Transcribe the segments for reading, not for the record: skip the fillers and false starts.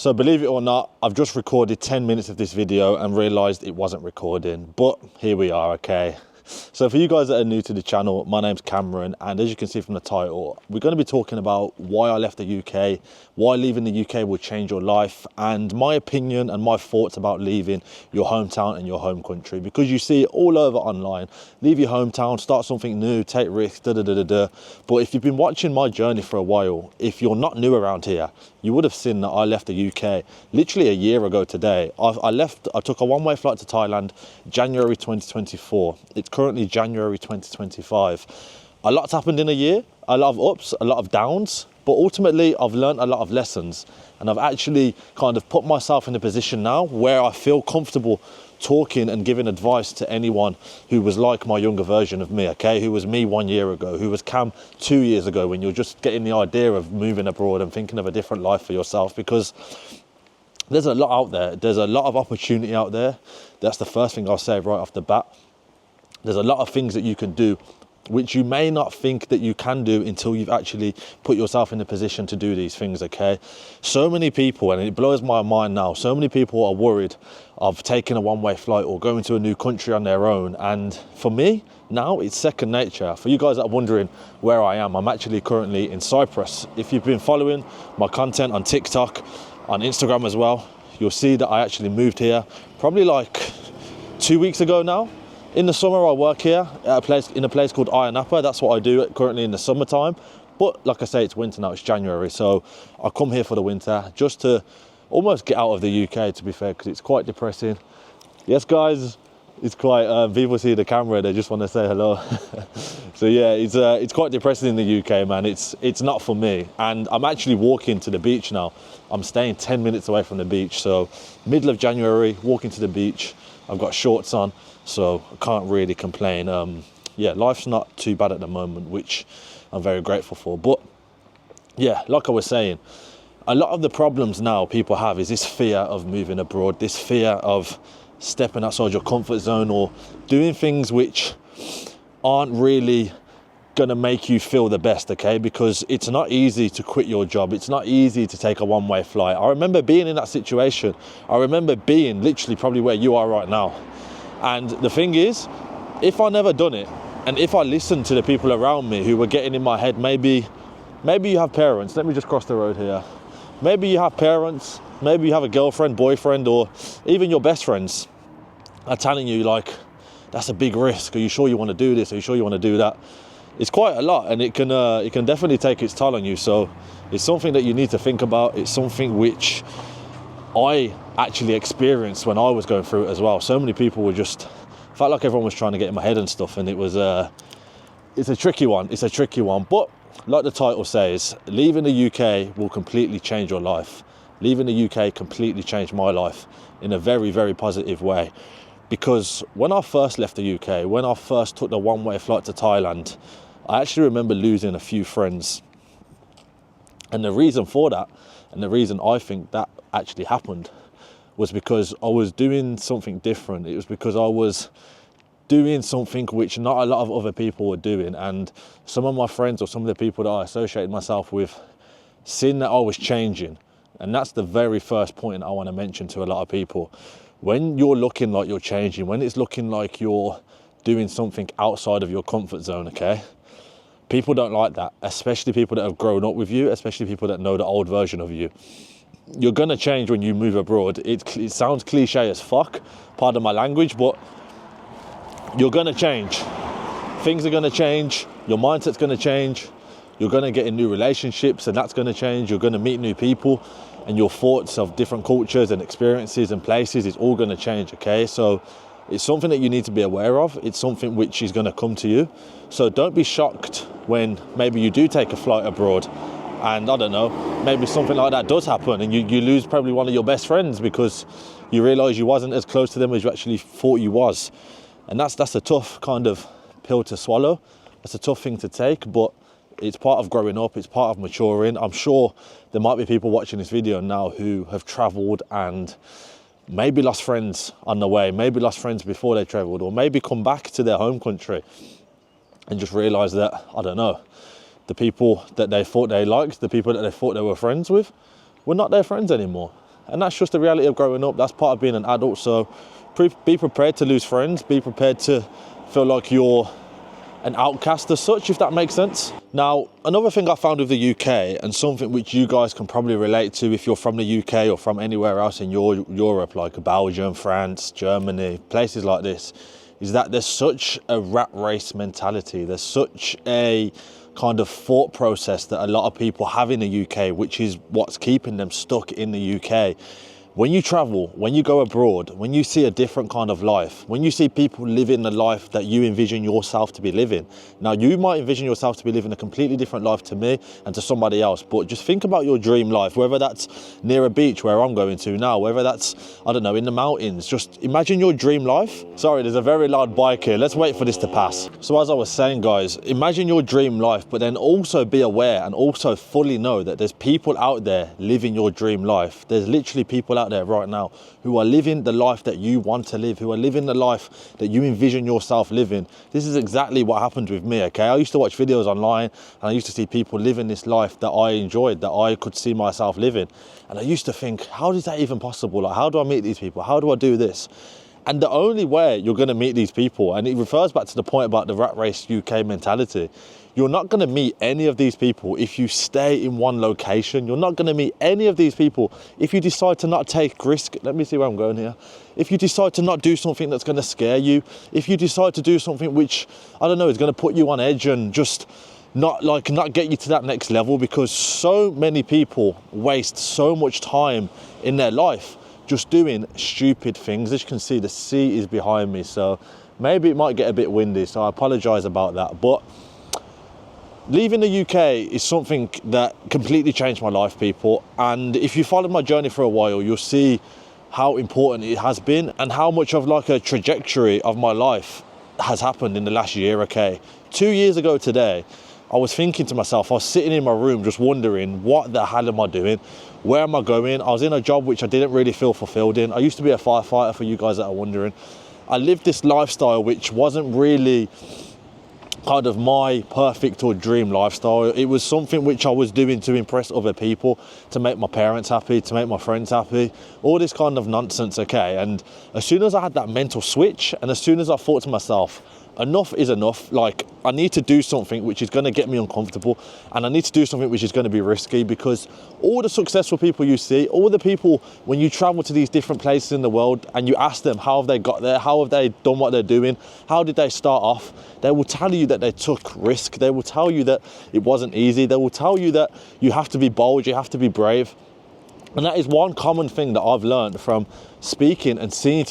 So believe it or not, I've just recorded 10 minutes of this video and realized it wasn't recording, but here we are, okay? So for you guys that are new to the channel, my name's Cameron, and as you can see from the title, we're going to be talking about why I left the UK, why leaving the UK will change your life, and my opinion and my thoughts about leaving your hometown and your home country, because you see it all over online. Leave your hometown, start something new, take risks, da-da-da-da-da. But if you've been watching my journey for a while, if you're not new around here, you would have seen that I left the UK literally a year ago today. I took a one-way flight to Thailand, January 2024. It's currently January 2025. A lot's happened in a year, a lot of ups, a lot of downs, but ultimately I've learned a lot of lessons, and I've actually kind of put myself in a position now where I feel comfortable talking and giving advice to anyone who was like my younger version of me, okay? Who was me 1 year ago, who was Cam 2 years ago, when you're just getting the idea of moving abroad and thinking of a different life for yourself, because there's a lot out there. There's a lot of opportunity out there. That's the first thing I'll say right off the bat. There's a lot of things that you can do which you may not think that you can do until you've actually put yourself in a position to do these things, okay? So many people, and it blows my mind now, so many people are worried of taking a one-way flight or going to a new country on their own. And for me, now it's second nature. For you guys that are wondering where I am, I'm actually currently in Cyprus. If you've been following my content on TikTok, on Instagram as well, you'll see that I actually moved here probably like 2 weeks ago now. In the summer, I work here at a place called Ayia Napa. That's what I do currently in the summertime. But like I say, it's winter now, it's January. So I come here for the winter just to almost get out of the UK, to be fair, because it's quite depressing. Yes, guys, it's quite, people see the camera, they just want to say hello. So yeah, it's quite depressing in the UK, man. It's not for me. And I'm actually walking to the beach now. I'm staying 10 minutes away from the beach. So middle of January, walking to the beach. I've got shorts on, so I can't really complain. Yeah, life's not too bad at the moment, which I'm very grateful for. But yeah, like I was saying, a lot of the problems now people have is this fear of moving abroad, this fear of stepping outside your comfort zone or doing things which aren't really gonna make you feel the best, okay? Because it's not easy to quit your job. It's not easy to take a one-way flight. I remember being in that situation. I remember being literally probably where you are right now. And the thing is, if I never done it, and if I listened to the people around me who were getting in my head, maybe you have parents. Let me just cross the road here. Maybe you have parents, maybe you have a girlfriend, boyfriend, or even your best friends are telling you like, that's a big risk. Are you sure you want to do this? Are you sure you want to do that? It's quite a lot, and it can definitely take its toll on you. So it's something that you need to think about. It's something which I actually experienced when I was going through it as well. So many people were just, felt like everyone was trying to get in my head and stuff, and it was it's a tricky one. It's a tricky one. But like the title says, leaving the UK will completely change your life. Leaving the UK completely changed my life in a very, very positive way. Because when I first left the UK, when I first took the one-way flight to Thailand, I actually remember losing a few friends. And the reason for that, and the reason I think that actually happened, was because I was doing something different. It was because I was doing something which not a lot of other people were doing. And some of my friends, or some of the people that I associated myself with, seen that I was changing. And that's the very first point I want to mention to a lot of people. When you're looking like you're changing, when it's looking like you're doing something outside of your comfort zone, okay? People don't like that, especially people that have grown up with you, especially people that know the old version of you. You're gonna change when you move abroad. It sounds cliche as fuck, pardon my language, but you're gonna change. Things are gonna change, your mindset's gonna change, you're gonna get in new relationships, and that's gonna change. You're gonna meet new people, and your thoughts of different cultures and experiences and places is all gonna change, okay? So it's something that you need to be aware of. It's something which is gonna come to you. So don't be shocked when maybe you do take a flight abroad and I don't know, maybe something like that does happen and you lose probably one of your best friends because you realise you wasn't as close to them as you actually thought you was. And that's a tough kind of pill to swallow. That's a tough thing to take, but it's part of growing up, it's part of maturing. I'm sure there might be people watching this video now who have travelled and maybe lost friends on the way, maybe lost friends before they travelled, or maybe come back to their home country and just realise that, I don't know, the people that they thought they liked, the people that they thought they were friends with, were not their friends anymore. And that's just the reality of growing up. That's part of being an adult. So be prepared to lose friends. Be prepared to feel like you're an outcast as such, if that makes sense. Now, another thing I found with the UK, and something which you guys can probably relate to if you're from the UK or from anywhere else in Europe, like Belgium, France, Germany, places like this, is that there's such a rat race mentality. There's such a kind of thought process that a lot of people have in the UK, which is what's keeping them stuck in the UK. When you travel, when you go abroad, when you see a different kind of life, when you see people living the life that you envision yourself to be living. Now, you might envision yourself to be living a completely different life to me and to somebody else, but just think about your dream life, whether that's near a beach where I'm going to now, whether that's, I don't know, in the mountains. Just imagine your dream life. Sorry, there's a very loud bike here. Let's wait for this to pass. So as I was saying, guys, imagine your dream life, but then also be aware and also fully know that there's people out there living your dream life. There's literally people out there right now who are living the life that you want to live, who are living the life that you envision yourself living. This is exactly what happened with me, okay? I used to watch videos online and I used to see people living this life that I enjoyed, that I could see myself living. And I used to think, how is that even possible? Like, how do I meet these people? How do I do this? And the only way you're going to meet these people, and it refers back to the point about the rat race UK mentality, you're not going to meet any of these people if you stay in one location. You're not going to meet any of these people if you decide to not take risk. Let me see where I'm going here. If you decide to not do something that's going to scare you, if you decide to do something which, I don't know, is going to put you on edge and just not get you to that next level, because so many people waste so much time in their life just doing stupid things. As you can see, the sea is behind me, so maybe it might get a bit windy, so I apologize about that. But leaving the UK is something that completely changed my life, people. And if you follow my journey for a while, you'll see how important it has been and how much of like a trajectory of my life has happened in the last year, okay? 2 years ago today, I was thinking to myself, I was sitting in my room just wondering, what the hell am I doing? Where am I going? I was in a job which I didn't really feel fulfilled in. I used to be a firefighter, for you guys that are wondering. I lived this lifestyle which wasn't really kind of my perfect or dream lifestyle. It was something which I was doing to impress other people, to make my parents happy, to make my friends happy, all this kind of nonsense, okay? And as soon as I had that mental switch, and as soon as I thought to myself, enough is enough, like I need to do something which is going to get me uncomfortable, and I need to do something which is going to be risky, because all the successful people you see, all the people, when you travel to these different places in the world and you ask them how have they got there, how have they done what they're doing, how did they start off, they will tell you that they took risk. They will tell you that it wasn't easy. They will tell you that you have to be bold, you have to be brave. And that is one common thing that I've learned from speaking and seeing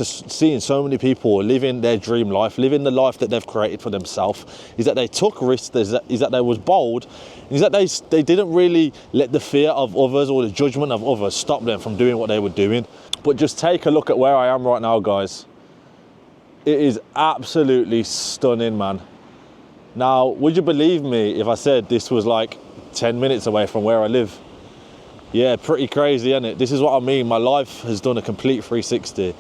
so many people living their dream life, living the life that they've created for themselves, is that they took risks, is that they was bold, is that they didn't really let the fear of others or the judgment of others stop them from doing what they were doing. But just take a look at where I am right now, guys. It is absolutely stunning, man. Now, would you believe me if I said this was like 10 minutes away from where I live? Yeah, pretty crazy, isn't it? This is what I mean. My life has done a complete 360.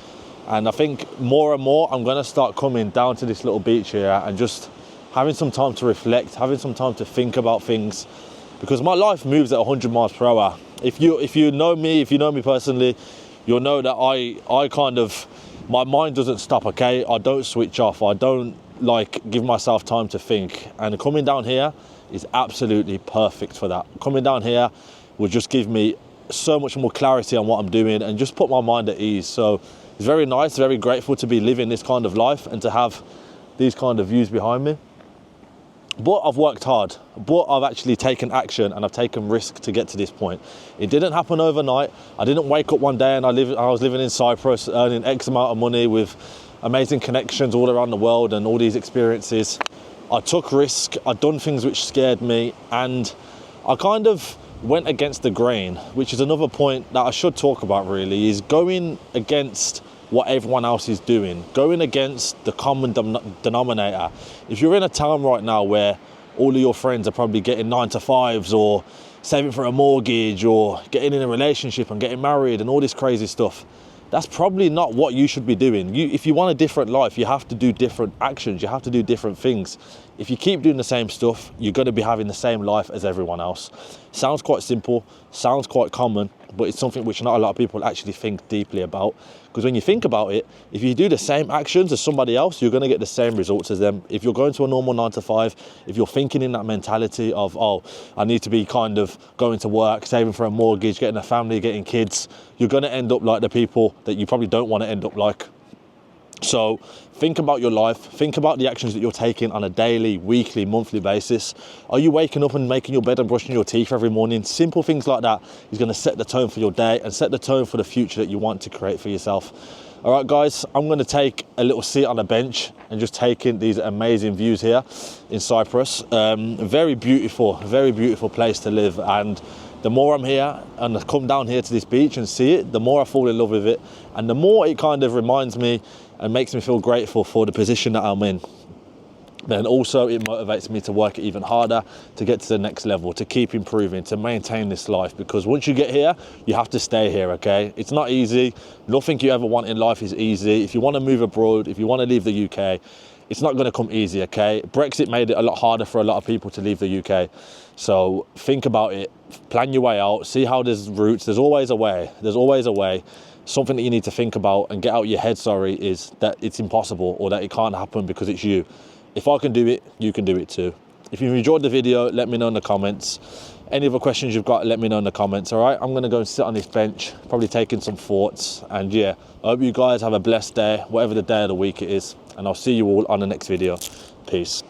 And I think more and more I'm going to start coming down to this little beach here and just having some time to reflect, having some time to think about things, because my life moves at 100 miles per hour. If you know me personally, you'll know that I kind of, my mind doesn't stop, okay? I don't switch off. I don't like give myself time to think. And coming down here is absolutely perfect for that. Coming down here will just give me so much more clarity on what I'm doing and just put my mind at ease. So it's very nice, very grateful to be living this kind of life and to have these kind of views behind me. But I've worked hard, but I've actually taken action and I've taken risk to get to this point. It didn't happen overnight. I didn't wake up one day and I was living in Cyprus, earning X amount of money with amazing connections all around the world and all these experiences. I took risk, I'd done things which scared me, and I kind of went against the grain, which is another point that I should talk about really, is going against what everyone else is doing, going against the common denominator. If you're in a town right now where all of your friends are probably getting 9 to 5s or saving for a mortgage or getting in a relationship and getting married and all this crazy stuff, that's probably not what you should be doing. If you want a different life, you have to do different actions, you have to do different things. if you keep doing the same stuff, you're going to be having the same life as everyone else. Sounds quite simple, sounds quite common, but it's something which not a lot of people actually think deeply about. Because when you think about it, if you do the same actions as somebody else, you're going to get the same results as them. If you're going to a normal 9 to 5, if you're thinking in that mentality of, oh, I need to be kind of going to work, saving for a mortgage, getting a family, getting kids, you're going to end up like the people that you probably don't want to end up like. So think about your life, think about the actions that you're taking on a daily, weekly, monthly basis. Are you waking up and making your bed and brushing your teeth every morning? Simple things like that is going to set the tone for your day and set the tone for the future that you want to create for yourself. All right, guys, I'm going to take a little seat on a bench and just take in these amazing views here in Cyprus. Very beautiful place to live. And the more I'm here and I come down here to this beach and see it, the more I fall in love with it. And the more it kind of reminds me and makes me feel grateful for the position that I'm in. Then also it motivates me to work even harder, to get to the next level, to keep improving, to maintain this life. Because once you get here, you have to stay here, okay? It's not easy. Nothing you ever want in life is easy. If you want to move abroad, if you want to leave the UK, it's not going to come easy, okay? Brexit made it a lot harder for a lot of people to leave the UK. So think about it, plan your way out, see how there's routes. There's always a way. There's always a way. Something that you need to think about and get out your head, is that it's impossible or that it can't happen because it's you. If I can do it, you can do it too. If you enjoyed the video, let me know in the comments. Any other questions you've got, let me know in the comments, all right? I'm going to go and sit on this bench, probably taking some thoughts. And yeah, I hope you guys have a blessed day, whatever the day of the week it is. And I'll see you all on the next video. Peace.